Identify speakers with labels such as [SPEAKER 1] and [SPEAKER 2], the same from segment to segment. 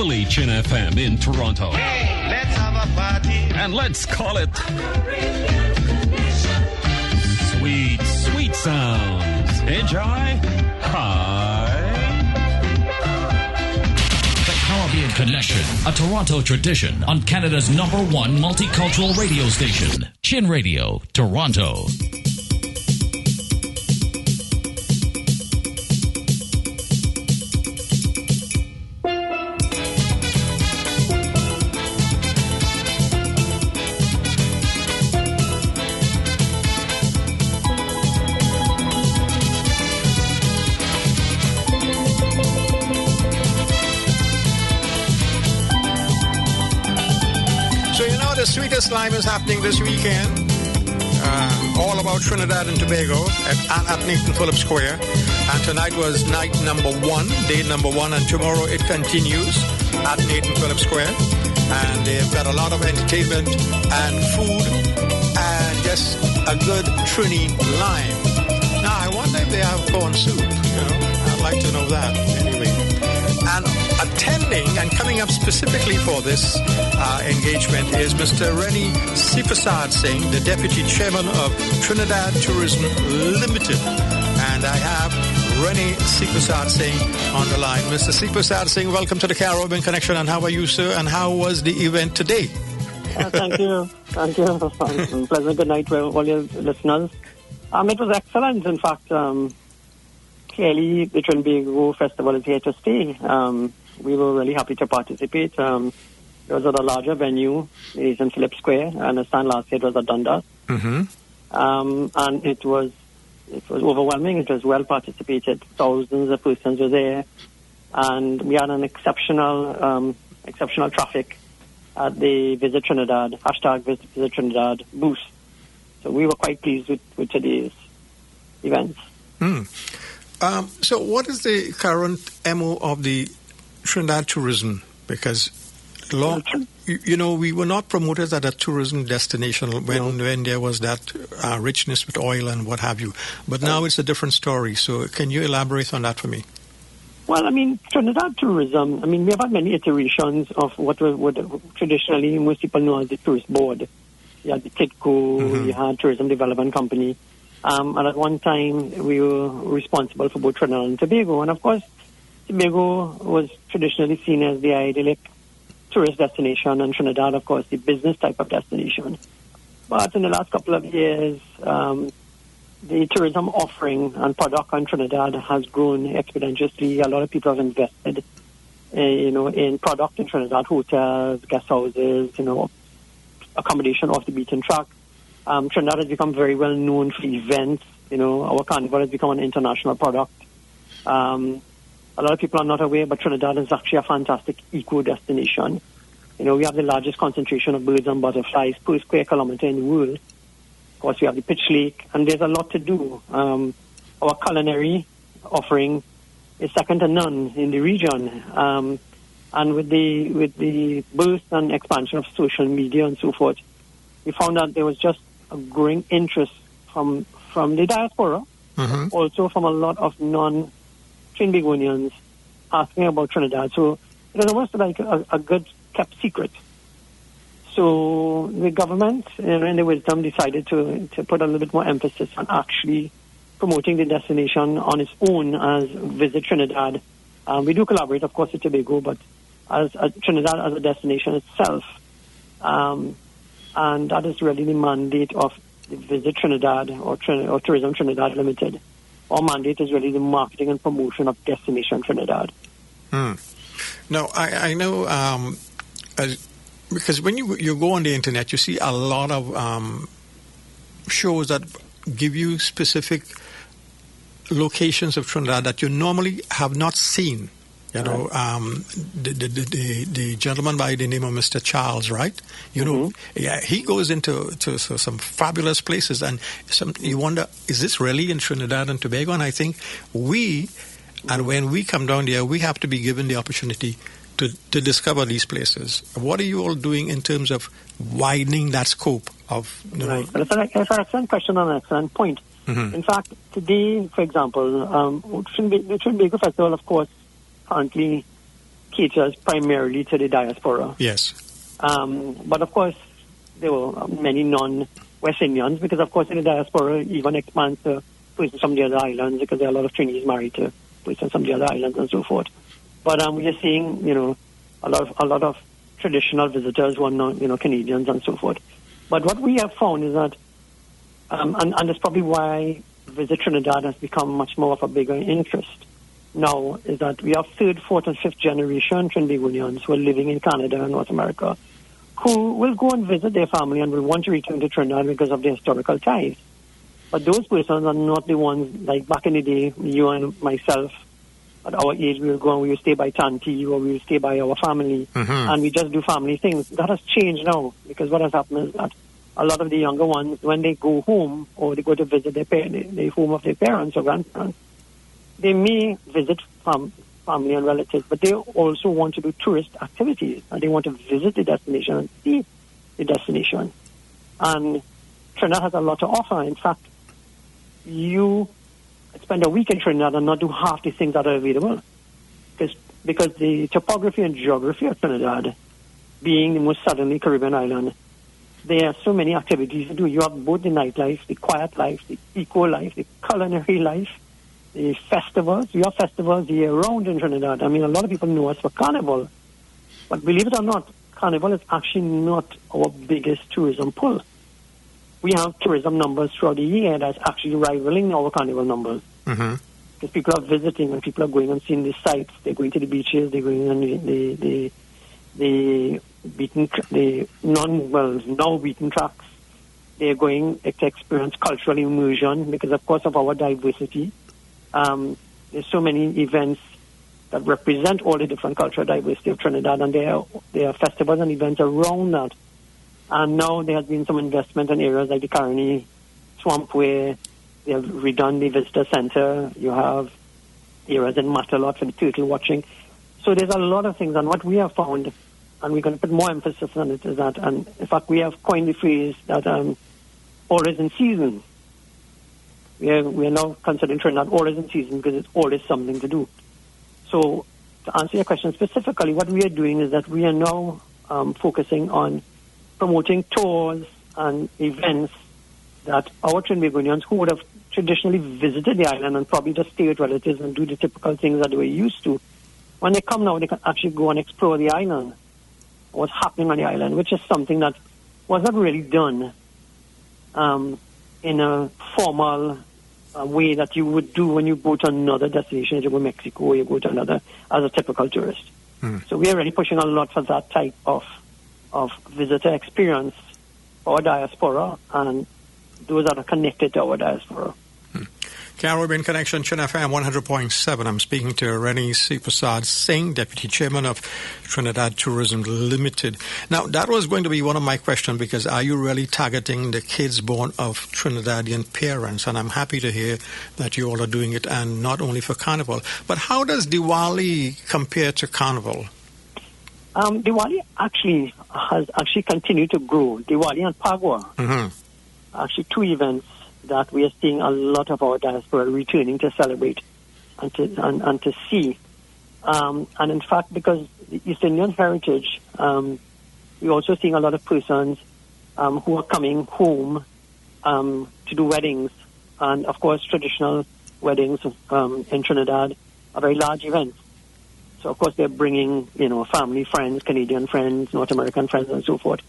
[SPEAKER 1] Jubilee Chin FM in Toronto.
[SPEAKER 2] Hey, let's have a party.
[SPEAKER 1] And let's call it Sweet, Sweet Sounds. Enjoy. Hi.
[SPEAKER 3] The Caribbean Connection, a Toronto tradition on Canada's #1 multicultural radio station, Chin Radio, Toronto.
[SPEAKER 4] The sweetest lime is happening this weekend. All about Trinidad and Tobago at Nathan Phillips Square. And tonight was night number 1, day number 1, and tomorrow it continues at Nathan Phillips Square. And they've got a lot of entertainment and food and just a good Trini lime. Now, I wonder if they have corn soup. I'd like to know that anyway. And attending and coming up specifically for this engagement is Mr. Rennie Sipasad Singh, the Deputy Chairman of Trinidad Tourism Limited. And I have Rennie Sipasad Singh on the line. Mr. Sipasad Singh, welcome to the Caribbean Connection. And how are you, sir? And how was the event today?
[SPEAKER 5] Thank you. Thank you. Pleasant good night to all your listeners. It was excellent. In fact, clearly the Trinbago Festival is here to stay. We were really happy to participate. It was at a larger venue, it is in Phillips Square. I understand last year it was at Dundas.
[SPEAKER 4] Mm-hmm.
[SPEAKER 5] And it was overwhelming. It was well participated. Thousands of persons were there. And we had an exceptional traffic at the Visit Trinidad, #Visit Trinidad booth. So we were quite pleased with today's events.
[SPEAKER 4] So what is the current MO of the Trinidad tourism? Because we were not promoters at a tourism destination when there was that richness with oil and what have you. But now it's a different story. So can you elaborate on that for me?
[SPEAKER 5] Well, Trinidad tourism, we have had many iterations of what traditionally most people know as the tourist board. You had the TIDCO, you had Tourism Development Company. And at one time, we were responsible for both Trinidad and Tobago. And of course, Tobago was traditionally seen as the idyllic tourist destination, and Trinidad, of course, the business type of destination. But in the last couple of years, the tourism offering and product on Trinidad has grown exponentially. A lot of people have invested, in product in Trinidad, hotels, guest houses, accommodation off the beaten track. Trinidad has become very well known for events. Our carnival has become an international product. A lot of people are not aware, but Trinidad is actually a fantastic eco destination. We have the largest concentration of birds and butterflies per square kilometer in the world. Of course, we have the Pitch Lake, and there's a lot to do. Our culinary offering is second to none in the region. And with the burst and expansion of social media and so forth, we found that there was just a growing interest from the diaspora, also from a lot of non-Trinbagonians asking about Trinidad. So it was almost like a good kept secret. So the government, in their wisdom, decided to put a little bit more emphasis on actually promoting the destination on its own as Visit Trinidad. We do collaborate, of course, with Tobago, but as Trinidad as a destination itself. And that is really the mandate of the Visit Trinidad or Tourism Trinidad Limited. Our mandate is really the marketing and promotion of Destination Trinidad.
[SPEAKER 4] Now, I know, because when you go on the internet, you see a lot of shows that give you specific locations of Trinidad that you normally have not seen. The gentleman by the name of Mr. Charles, right? He goes into some fabulous places, and you wonder, is this really in Trinidad and Tobago? And I think when we come down there, we have to be given the opportunity to discover these places. What are you all doing in terms of widening that scope of?
[SPEAKER 5] Right. It's an excellent question and an excellent point. In fact, today, for example, the Trinbago Festival, of course, currently caters primarily to the diaspora.
[SPEAKER 4] Yes.
[SPEAKER 5] But of course, there were many non-West Indians because, of course, in the diaspora even expands to persons from the other islands because there are a lot of Chinese married to persons from the other islands and so forth. But we are seeing, a lot of traditional visitors who are not, Canadians and so forth. But what we have found is that, and that's probably why Visit Trinidad has become much more of a bigger interest now, is that we have third, fourth, and fifth generation Trinbagonians who are living in Canada and North America who will go and visit their family and will want to return to Trinidad because of their historical ties. But those persons are not the ones like back in the day, you and myself, at our age, we will go and we will stay by Tanti or we will stay by our family and we just do family things. That has changed now because what has happened is that a lot of the younger ones, when they go home or they go to visit the home of their parents or grandparents, they may visit family and relatives, but they also want to do tourist activities and they want to visit the destination and see the destination. And Trinidad has a lot to offer. In fact, you spend a week in Trinidad and not do half the things that are available. Because the topography and geography of Trinidad, being the most southerly Caribbean island, there are so many activities to do. You have both the nightlife, the quiet life, the eco life, the culinary life, the festivals. You have festivals year-round in Trinidad. I mean, a lot of people know us for Carnival. But believe it or not, Carnival is actually not our biggest tourism pull. We have tourism numbers throughout the year that's actually rivaling our Carnival numbers. Because people are visiting and people are going and seeing the sites. They're going to the beaches. They're going on the now beaten tracks. They're going to experience cultural immersion because, of course, of our diversity. There's so many events that represent all the different cultural diversity of Trinidad, and there are festivals and events around that. And now there has been some investment in areas like the Caroni Swamp where they have redone the visitor center. You have areas in Matalot for the turtle watching. So there's a lot of things. And what we have found, and we're going to put more emphasis on it, is that, and in fact, we have coined the phrase that always in season. We are now considering Trinidad always in season because it's always something to do. So to answer your question specifically, what we are doing is that we are now focusing on promoting tours and events that our Trinbagonians who would have traditionally visited the island and probably just stay with relatives and do the typical things that they were used to, when they come now, they can actually go and explore the island, what's happening on the island, which is something that was not really done in a formal way that you would do when you go to another destination, if you go to Mexico or you go to another as a typical tourist. So we are really pushing a lot for that type of visitor experience for our diaspora and those that are connected to our diaspora.
[SPEAKER 4] Caribbean Connection, Chin FM 100.7. I'm speaking to Rennie C. Prasad Singh, Deputy Chairman of Trinidad Tourism Limited. Now, that was going to be one of my questions because are you really targeting the kids born of Trinidadian parents? And I'm happy to hear that you all are doing it, and not only for Carnival. But how does Diwali compare to Carnival?
[SPEAKER 5] Diwali has continued to grow. Diwali and Pagua, actually two events that we are seeing a lot of our diaspora returning to celebrate and to see. And in fact, because the East Indian heritage, we're also seeing a lot of persons who are coming home to do weddings. And of course, traditional weddings in Trinidad are very large events. So of course, they're bringing, family, friends, Canadian friends, North American friends, and so forth.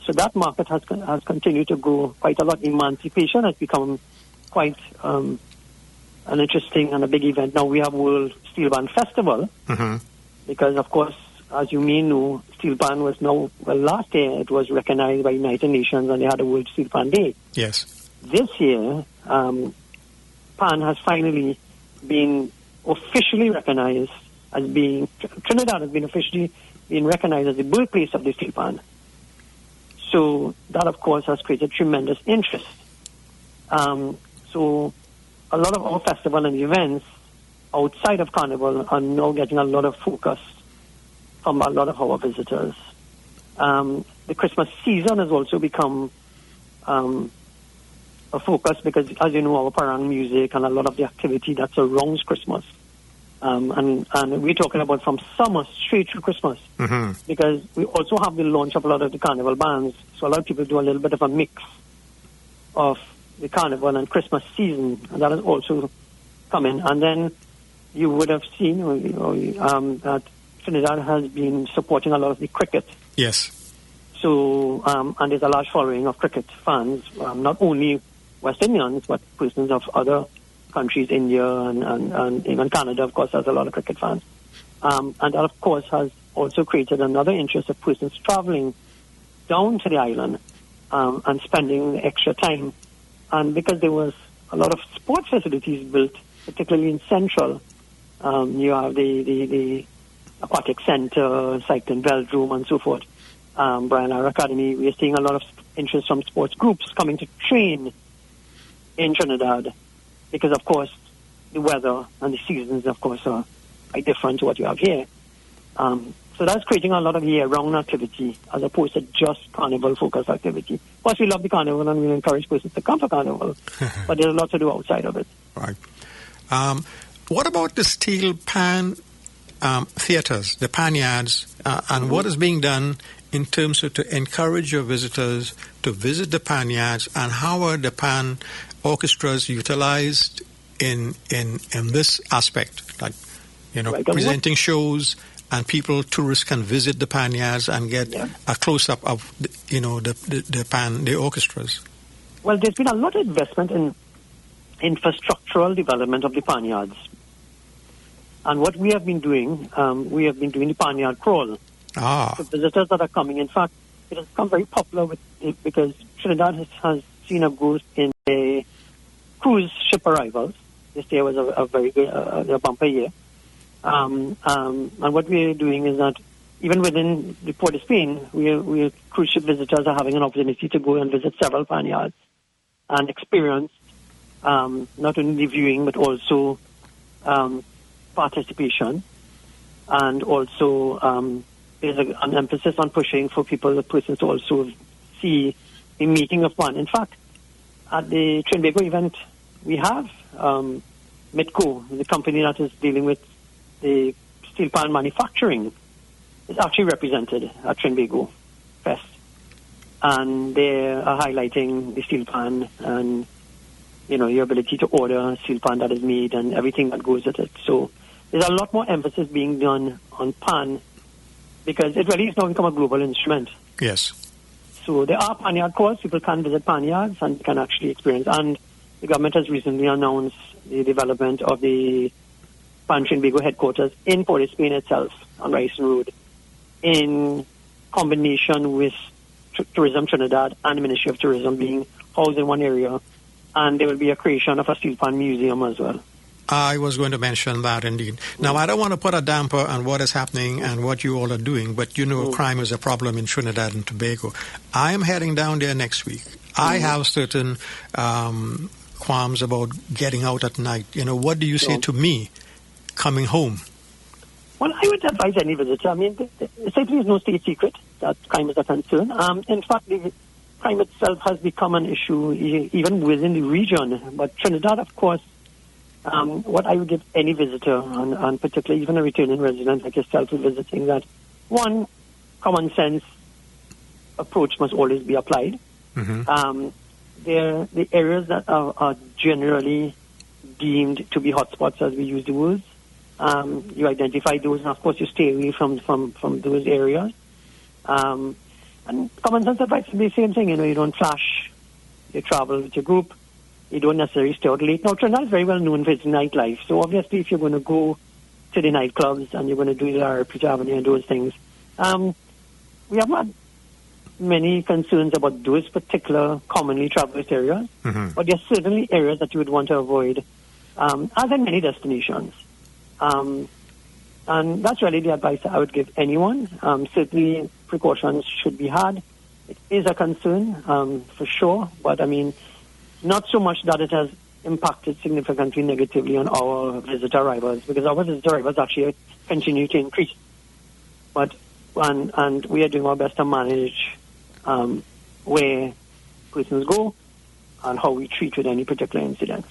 [SPEAKER 5] So that market has continued to grow quite a lot. Emancipation has become quite an interesting and a big event. Now we have World Steel Band Festival because, of course, as you may know, Steel Band was last year it was recognized by United Nations and they had a World Steel Band Day.
[SPEAKER 4] Yes.
[SPEAKER 5] This year, PAN has finally been officially recognized as being, Trinidad has been officially been recognized as the birthplace of the Steel Band. So that, of course, has created tremendous interest. So a lot of our festival and events outside of Carnival are now getting a lot of focus from a lot of our visitors. The Christmas season has also become a focus because, as you know, our parang music and a lot of the activity that surrounds Christmas And we're talking about from summer straight through Christmas, because we also have the launch of a lot of the carnival bands. So a lot of people do a little bit of a mix of the carnival and Christmas season, and that has also come in. And then you would have seen that Trinidad has been supporting a lot of the cricket.
[SPEAKER 4] Yes.
[SPEAKER 5] So, and there's a large following of cricket fans, not only West Indians, but persons of other countries, India and even Canada, of course, has a lot of cricket fans. And that, of course, has also created another interest of persons traveling down to the island and spending extra time. And because there was a lot of sports facilities built, particularly in Central, you have the aquatic center, cycling velodrome, and so forth. Brian Lara Academy, we are seeing a lot of interest from sports groups coming to train in Trinidad, because, of course, the weather and the seasons, of course, are different to what you have here. So that's creating a lot of year-round activity as opposed to just carnival-focused activity. Of course, we love the carnival and we encourage persons to come for carnival, but there's a lot to do outside of it.
[SPEAKER 4] Right. What about the steel pan theaters, the pan yards, and what is being done in terms of to encourage your visitors to visit the pan yards, and how are the pan orchestras utilized in this aspect, like, right, presenting shows, and tourists can visit the pan yards and get a close-up of the orchestras?
[SPEAKER 5] Well, there's been a lot of investment in infrastructural development of the pan yards, and what we have been doing, the pan yard crawl. The visitors that are coming, in fact, it has become very popular because Trinidad has seen a growth in the cruise ship arrivals. This year was a very good, a bumper year. And what we're doing is that even within the Port of Spain, cruise ship visitors are having an opportunity to go and visit several pan yards and experience not only viewing but also participation, and also there's an emphasis on pushing for persons to also see the making of pan. In fact, at the Trinbago event, we have Mitco, the company that is dealing with the steel pan manufacturing, is actually represented at Trinbago Fest. And they are highlighting the steel pan and, your ability to order a steel pan that is made and everything that goes with it. So there's a lot more emphasis being done on pan, because it really has now become a global instrument.
[SPEAKER 4] Yes.
[SPEAKER 5] So there are pan yard calls. People can visit pan yards and can actually experience. And the government has recently announced the development of the Pan Trinbago headquarters in Port of Spain itself on Ryson Road, in combination with Tourism Trinidad and the Ministry of Tourism being housed in one area. And there will be a creation of a steel pan museum as well.
[SPEAKER 4] I was going to mention that indeed. Now, I don't want to put a damper on what is happening and what you all are doing, but crime is a problem in Trinidad and Tobago. I am heading down there next week. I have certain qualms about getting out at night. What do you say to me coming home?
[SPEAKER 5] Well, I would advise any visitor. I mean, safety is no state secret that crime is a concern. In fact, the crime itself has become an issue even within the region. But Trinidad, of course, what I would give any visitor, and particularly even a returning resident like yourself who's visiting, that one, common sense approach must always be applied. The areas that are generally deemed to be hotspots, as we use the words, you identify those, and of course you stay away from those areas. And common sense advice is the same thing. You don't flash. You travel with your group. You don't necessarily stay out late. Now, Trinidad is very well known for its nightlife. So obviously, if you're going to go to the nightclubs and you're going to do the Peter Avenue and those things, we have had many concerns about those particular commonly traveled areas. But there are certainly areas that you would want to avoid, as in many destinations. And that's really the advice I would give anyone. Certainly, precautions should be had. It is a concern, for sure. But, I mean, not so much that it has impacted significantly negatively on our visitor arrivals, because our visitor arrivals actually continue to increase. But and we are doing our best to manage where persons go and how we treat with any particular incidents.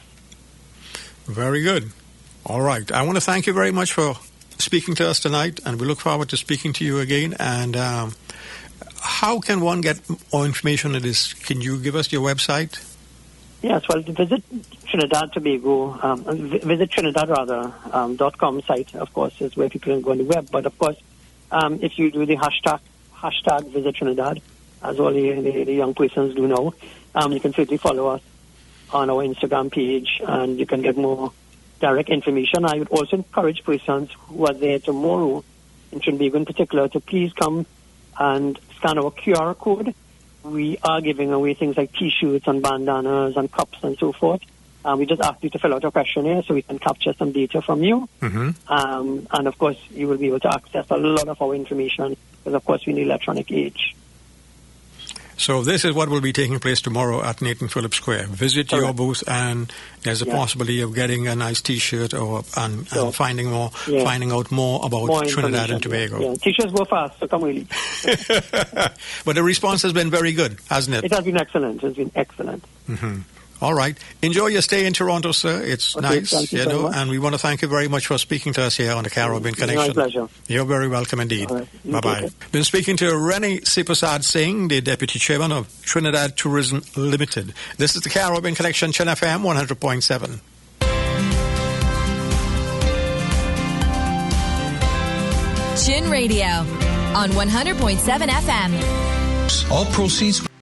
[SPEAKER 4] Very good. All right. I want to thank you very much for speaking to us tonight, and we look forward to speaking to you again. And how can one get more information on this? Can you give us your website?
[SPEAKER 5] Yes, well, visit Trinidad Tobago, visit Trinidad.com site, of course, is where people can go on the web. But, of course, if you do the hashtag Visit Trinidad, as all the young persons do now, you can certainly follow us on our Instagram page, and you can get more direct information. I would also encourage persons who are there tomorrow, in Trinbago in particular, to please come and scan our QR code. We are giving away things like T-shirts and bandanas and cups and so forth. We just ask you to fill out a questionnaire so we can capture some data from you. And, of course, you will be able to access a lot of our information because, of course, we're in the electronic age.
[SPEAKER 4] So this is what will be taking place tomorrow at Nathan Phillips Square. Visit your booth, and there's a possibility of getting a nice T-shirt and finding out more about Trinidad and Tobago.
[SPEAKER 5] Yeah. T-shirts go fast, so come early.
[SPEAKER 4] But the response has been very good, hasn't it?
[SPEAKER 5] It has been excellent. It's been excellent.
[SPEAKER 4] All right. Enjoy your stay in Toronto, sir. It's nice, and we want to thank you very much for speaking to us here on the Caribbean Connection.
[SPEAKER 5] My pleasure.
[SPEAKER 4] You're very welcome indeed.
[SPEAKER 5] Right.
[SPEAKER 4] Bye-bye. Been speaking to Rennie Sipasad Singh, the Deputy Chairman of Trinidad Tourism Limited. This is the Caribbean Connection, Chin FM 100.7.
[SPEAKER 6] Chin Radio on 100.7 FM.
[SPEAKER 7] All proceeds